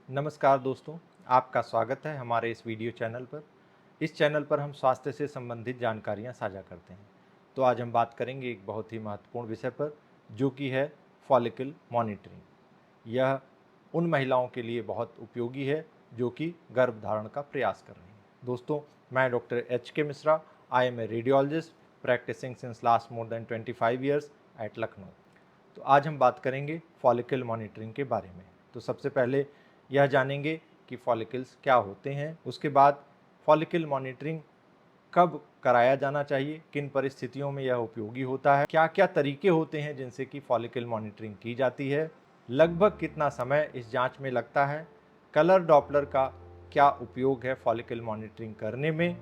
नमस्कार दोस्तों, आपका स्वागत है हमारे इस वीडियो चैनल पर। इस चैनल पर हम स्वास्थ्य से संबंधित जानकारियां साझा करते हैं। तो आज हम बात करेंगे एक बहुत ही महत्वपूर्ण विषय पर, जो कि है फॉलिकल मॉनिटरिंग। यह उन महिलाओं के लिए बहुत उपयोगी है जो कि गर्भधारण का प्रयास कर रही हैं। दोस्तों, मैं doctor H.K. Mishra, I am a radiologist practising since last more than 25 years at Lucknow. तो आज हम बात करेंगे फॉलिकल मॉनिटरिंग के बारे में। तो सबसे पहले यह जानेंगे कि फॉलिकल्स क्या होते हैं, उसके बाद फॉलिकल मॉनिटरिंग कब कराया जाना चाहिए, किन परिस्थितियों में यह उपयोगी होता है, क्या क्या तरीके होते हैं जिनसे कि फॉलिकल मॉनिटरिंग की जाती है, लगभग कितना समय इस जांच में लगता है, कलर डॉपलर का क्या उपयोग है फॉलिकल मॉनिटरिंग करने में,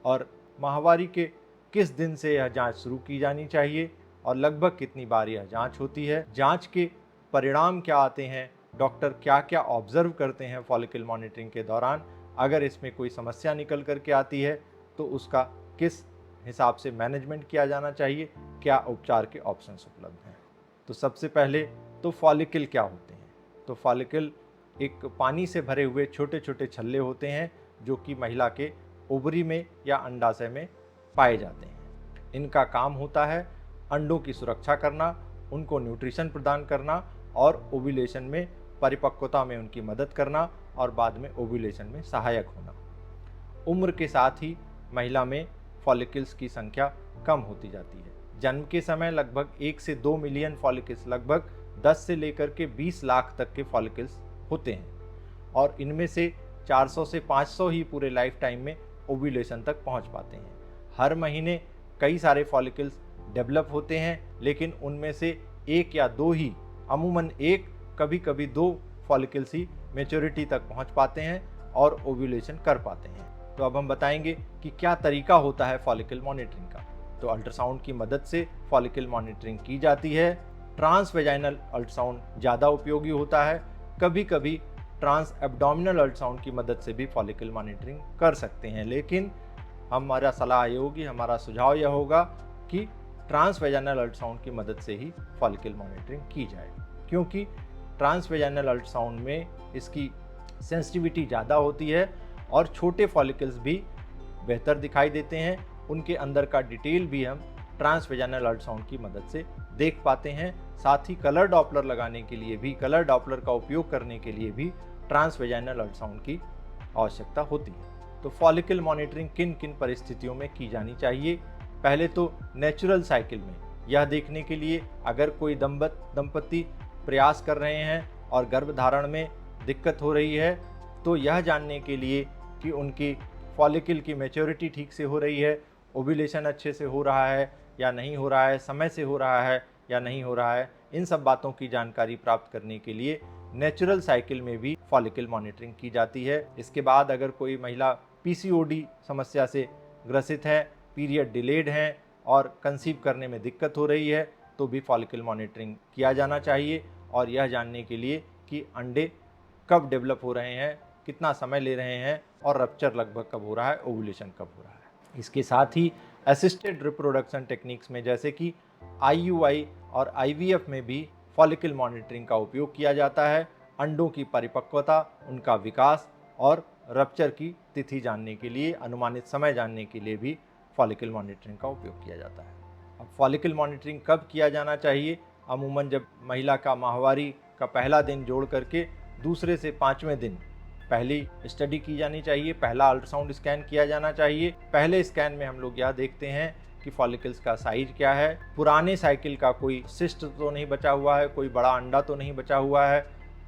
और माहवारी के किस दिन से यह जांच शुरू की जानी चाहिए और लगभग कितनी बार यह जांच होती है, जांच के परिणाम क्या आते हैं, डॉक्टर क्या क्या ऑब्जर्व करते हैं फॉलिकल मॉनिटरिंग के दौरान, अगर इसमें कोई समस्या निकल करके आती है तो उसका किस हिसाब से मैनेजमेंट किया जाना चाहिए, क्या उपचार के ऑप्शंस उपलब्ध हैं। तो सबसे पहले तो फॉलिकल क्या होते हैं। तो फॉलिकल एक पानी से भरे हुए छोटे छोटे छल्ले होते हैं जो कि महिला के ओवरी में या अंडाशय में पाए जाते हैं। इनका काम होता है अंडों की सुरक्षा करना, उनको न्यूट्रिशन प्रदान करना और ओव्यूलेशन में परिपक्वता में उनकी मदद करना और बाद में ओव्यूलेशन में सहायक होना। उम्र के साथ ही महिला में फॉलिकल्स की संख्या कम होती जाती है। जन्म के समय लगभग 1 से 2 मिलियन फॉलिकल्स, लगभग 10 से लेकर के 20 लाख तक के फॉलिकल्स होते हैं और इनमें से 400 से 500 ही पूरे लाइफ टाइम में ओव्यूलेशन तक पहुंच पाते हैं। हर महीने कई सारे फॉलिकल्स डेवलप होते हैं, लेकिन उनमें से एक या दो ही, अमूमन एक, कभी कभी 2 फॉलिकल्स ही मैच्योरिटी तक पहुंच पाते हैं और ओव्यूलेशन कर पाते हैं। तो अब हम बताएंगे कि क्या तरीका होता है फॉलिकल मॉनिटरिंग का। तो अल्ट्रासाउंड की मदद से फॉलिकल मॉनिटरिंग की जाती है। ट्रांसवेजाइनल अल्ट्रासाउंड ज़्यादा उपयोगी होता है। कभी कभी ट्रांस एब्डोमिनल अल्ट्रासाउंड की मदद से भी फॉलिकल मॉनिटरिंग कर सकते हैं, लेकिन हमारा सलाह ये होगी, हमारा सुझाव यह होगा कि ट्रांसवेजाइनल अल्ट्रासाउंड की मदद से ही फॉलिकल मॉनिटरिंग की जाए, क्योंकि ट्रांसवेजाइनल अल्ट्रासाउंड में इसकी सेंसिटिविटी ज़्यादा होती है और छोटे फॉलिकल्स भी बेहतर दिखाई देते हैं। उनके अंदर का डिटेल भी हम ट्रांसवेजाइनल अल्ट्रासाउंड की मदद से देख पाते हैं। साथ ही कलर डॉपलर लगाने के लिए भी, कलर डॉपलर का उपयोग करने के लिए भी ट्रांसवेजाइनल अल्ट्रासाउंड की आवश्यकता होती है। तो फॉलिकल मॉनिटरिंग किन किन परिस्थितियों में की जानी चाहिए। पहले तो नेचुरल साइकिल में, यह देखने के लिए अगर कोई दंपति प्रयास कर रहे हैं और गर्भधारण में दिक्कत हो रही है, तो यह जानने के लिए कि उनकी फॉलिकल की मैच्योरिटी ठीक से हो रही है, ओव्यूलेशन अच्छे से हो रहा है या नहीं हो रहा है, समय से हो रहा है या नहीं हो रहा है, इन सब बातों की जानकारी प्राप्त करने के लिए नेचुरल साइकिल में भी फॉलिकल मॉनिटरिंग की जाती है। इसके बाद अगर कोई महिला PCOD समस्या से ग्रसित है, पीरियड डिलेड हैं और कंसीव करने में दिक्कत हो रही है, तो भी फॉलिकल मॉनिटरिंग किया जाना चाहिए और यह जानने के लिए कि अंडे कब डेवलप हो रहे हैं, कितना समय ले रहे हैं और रप्चर लगभग कब हो रहा है, ओव्यूलेशन कब हो रहा है। इसके साथ ही असिस्टेड रिप्रोडक्शन टेक्निक्स में जैसे कि IUI और IVF में भी फॉलिकल मॉनिटरिंग का उपयोग किया जाता है। अंडों की परिपक्वता, उनका विकास और रप्चर की तिथि जानने के लिए, अनुमानित समय जानने के लिए भी फॉलिकल मॉनिटरिंग का उपयोग किया जाता है। अब फॉलिकल मॉनिटरिंग कब किया जाना चाहिए। अमूमन जब महिला का माहवारी का पहला दिन जोड़ करके दूसरे से 5वें दिन पहली स्टडी की जानी चाहिए, पहला अल्ट्रासाउंड स्कैन किया जाना चाहिए। पहले स्कैन में हम लोग यह देखते हैं कि फॉलिकल्स का साइज क्या है, पुराने साइकिल का कोई सिस्ट तो नहीं बचा हुआ है, कोई बड़ा अंडा तो नहीं बचा हुआ है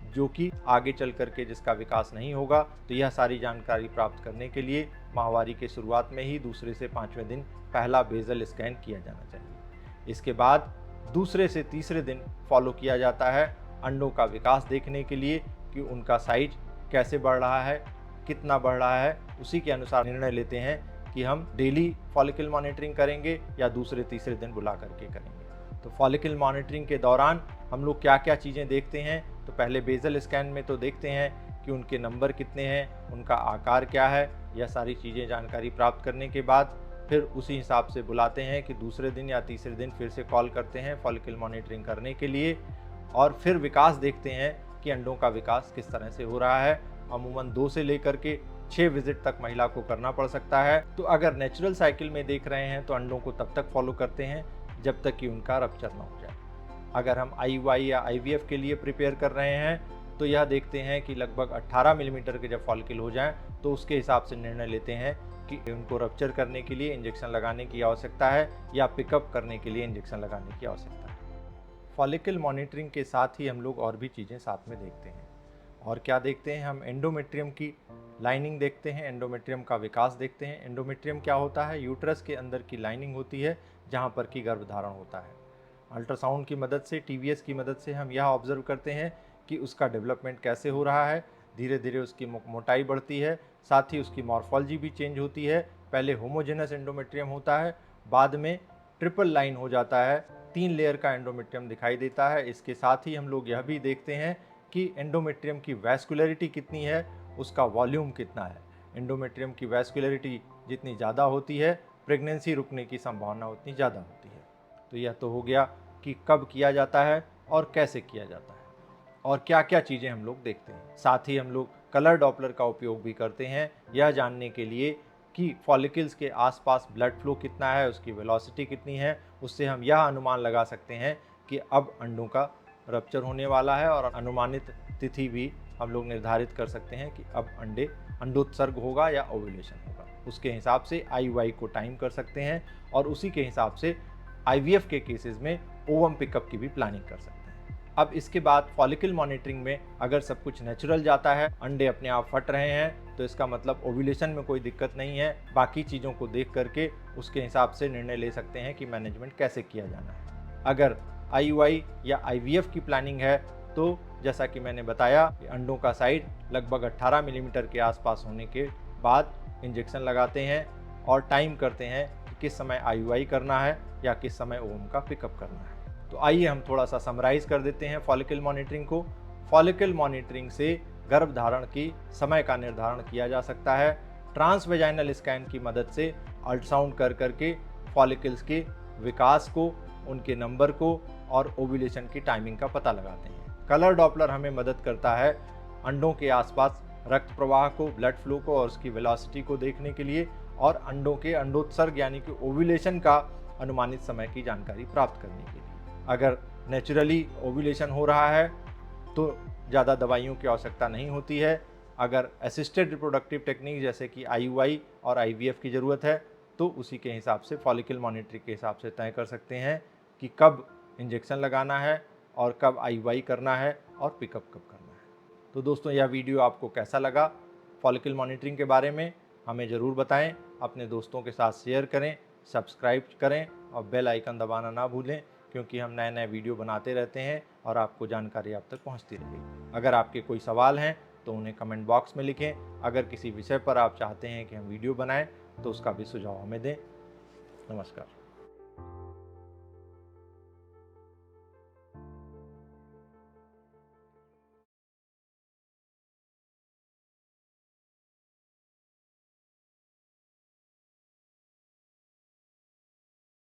जो कि आगे चल करके जिसका विकास नहीं होगा। तो यह सारी जानकारी प्राप्त करने के लिए माहवारी के शुरुआत में ही दूसरे से 5वें दिन पहला बेजल स्कैन किया जाना चाहिए। इसके बाद दूसरे से तीसरे दिन फॉलो किया जाता है अंडों का विकास देखने के लिए कि उनका साइज कैसे बढ़ रहा है, कितना बढ़ रहा है। उसी के अनुसार निर्णय लेते हैं कि हम डेली फॉलिकल मॉनिटरिंग करेंगे या दूसरे तीसरे दिन बुला करके करेंगे। तो फॉलिकल मॉनिटरिंग के दौरान हम लोग क्या क्या चीज़ें देखते हैं। तो पहले बेजल स्कैन में तो देखते हैं कि उनके नंबर कितने हैं, उनका आकार क्या है, यह सारी चीज़ें जानकारी प्राप्त करने के बाद फिर उसी हिसाब से बुलाते हैं कि दूसरे दिन या तीसरे दिन फिर से कॉल करते हैं फॉलिकल मॉनिटरिंग करने के लिए और फिर विकास देखते हैं कि अंडों का विकास किस तरह से हो रहा है। अमूमन 2 से लेकर के 6 विजिट तक महिला को करना पड़ सकता है। तो अगर नेचुरल साइकिल में देख रहे हैं तो अंडों को तब तक फॉलो करते हैं जब तक कि उनका रप्चर ना हो जाए। अगर हम IUI या IVF के लिए प्रिपेयर कर रहे हैं तो यह देखते हैं कि लगभग 18 मिलीमीटर के जब फॉलिकल हो जाएं तो उसके हिसाब से निर्णय लेते हैं कि उनको रप्चर करने के लिए इंजेक्शन लगाने की आवश्यकता है या पिकअप करने के लिए इंजेक्शन लगाने की आवश्यकता है। फॉलिकल मॉनिटरिंग के साथ ही हम लोग और भी चीज़ें साथ में देखते हैं। और क्या देखते हैं, हम एंडोमेट्रियम की लाइनिंग देखते हैं, एंडोमेट्रियम का विकास देखते हैं। एंडोमेट्रियम क्या होता है? यूट्रस के अंदर की लाइनिंग होती है जहाँ पर कि गर्भधारण होता है। अल्ट्रासाउंड की मदद से, TVS की मदद से हम यह ऑब्जर्व करते हैं कि उसका डेवलपमेंट कैसे हो रहा है। धीरे धीरे उसकी मोटाई बढ़ती है, साथ ही उसकी मॉर्फोलॉजी भी चेंज होती है। पहले होमोजेनस एंडोमेट्रियम होता है, बाद में ट्रिपल लाइन हो जाता है, 3 लेयर का एंडोमेट्रियम दिखाई देता है। इसके साथ ही हम लोग यह भी देखते हैं कि एंडोमेट्रियम की वैस्कुलरिटी कितनी है, उसका वॉल्यूम कितना है। एंडोमेट्रियम की वैस्कुलरिटी जितनी ज़्यादा होती है, प्रेगनेंसी रुकने की संभावना उतनी ज़्यादा होती है। तो यह तो हो गया कि कब किया जाता है और कैसे किया जाता है और क्या क्या चीज़ें हम लोग देखते हैं। साथ ही हम लोग कलर डॉपलर का उपयोग भी करते हैं यह जानने के लिए कि फॉलिकल्स के आसपास ब्लड फ्लो कितना है, उसकी वेलोसिटी कितनी है। उससे हम यह अनुमान लगा सकते हैं कि अब अंडों का रप्चर होने वाला है और अनुमानित तिथि भी हम लोग निर्धारित कर सकते हैं कि अब अंडोत्सर्ग होगा या ओव्यूलेशन होगा। उसके हिसाब से IUI को टाइम कर सकते हैं और उसी के हिसाब से IVF के केसेस में ओवम पिकअप की भी प्लानिंग कर सकते हैं। अब इसके बाद फॉलिकल मॉनिटरिंग में अगर सब कुछ नेचुरल जाता है, अंडे अपने आप फट रहे हैं, तो इसका मतलब ओव्यूलेशन में कोई दिक्कत नहीं है। बाकी चीज़ों को देख करके उसके हिसाब से निर्णय ले सकते हैं कि मैनेजमेंट कैसे किया जाना है। अगर IUI या IVF की प्लानिंग है तो जैसा कि मैंने बताया कि अंडों का साइज लगभग 18 मिलीमीटर के आसपास होने के बाद इंजेक्शन लगाते हैं और टाइम करते हैं कि किस समय IUI करना है या किस समय ओवम का पिकअप करना है। तो आइए हम थोड़ा सा समराइज कर देते हैं फॉलिकल मॉनिटरिंग को। फॉलिकल मॉनिटरिंग से गर्भधारण की समय का निर्धारण किया जा सकता है। ट्रांसवेजाइनल स्कैन की मदद से अल्ट्रासाउंड कर करके फॉलिकल्स के विकास को, उनके नंबर को और ओव्यूलेशन की टाइमिंग का पता लगाते हैं। कलर डॉपलर हमें मदद करता है अंडों के आसपास रक्त प्रवाह को, ब्लड फ्लो को और उसकी वेलोसिटी को देखने के लिए और अंडों के अंडोत्सर्ग यानी कि ओव्यूलेशन का अनुमानित समय की जानकारी प्राप्त करने के लिए। अगर नेचुरली ओव्यूलेशन हो रहा है तो ज़्यादा दवाइयों की आवश्यकता नहीं होती है। अगर असिस्टेड रिप्रोडक्टिव टेक्निक जैसे कि IUI और IVF की ज़रूरत है तो उसी के हिसाब से फॉलिकल मॉनिटरिंग के हिसाब से तय कर सकते हैं कि कब इंजेक्शन लगाना है और कब IUI करना है और पिकअप कब करना है। तो दोस्तों, यह वीडियो आपको कैसा लगा फॉलिकल मॉनिटरिंग के बारे में हमें ज़रूर बताएं। अपने दोस्तों के साथ शेयर करें, सब्सक्राइब करें और बेल आइकन दबाना ना भूलें, क्योंकि हम नए नए वीडियो बनाते रहते हैं और आपको जानकारी आप तक पहुंचती रहेगी। अगर आपके कोई सवाल हैं तो उन्हें कमेंट बॉक्स में लिखें। अगर किसी विषय पर आप चाहते हैं कि हम वीडियो बनाएं तो उसका भी सुझाव हमें दें। नमस्कार।